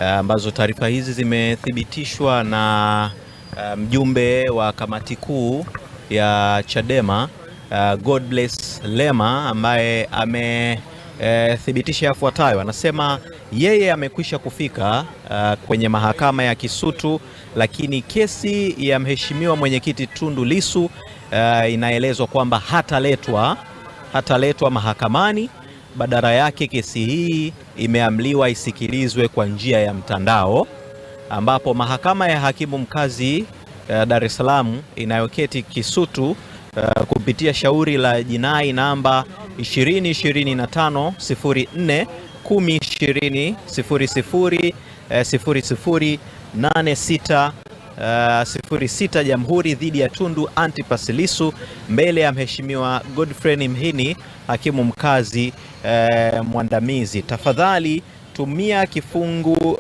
ambazo taarifa hizi zimethibitishwa na mjumbe wa kamati kuu ya Chadema Godbless Lema, ambaye amethibitisha yafuatayo. Anasema yeye amekwisha kufika kwenye mahakama ya Kisutu, lakini kesi ya mheshimiwa mwenyekiti Tundu Lissu inaelezwa kwamba hataletwa mahakamani. Badala yake kesi hii imeamliwa isikilizwe kwa njia ya mtandao, ambapo mahakama ya hakimu mkazi Dar es Salaam inayoketi Kisutu kupitia shauri la jinai namba 2025-10-10-00-86-06 Jamhuri dhidi ya Tundu Antipas Lissu mbele ya mheshimiwa Godfrey Mhini, hakimu mkazi mwandamizi. Tafadhali tumia kifungu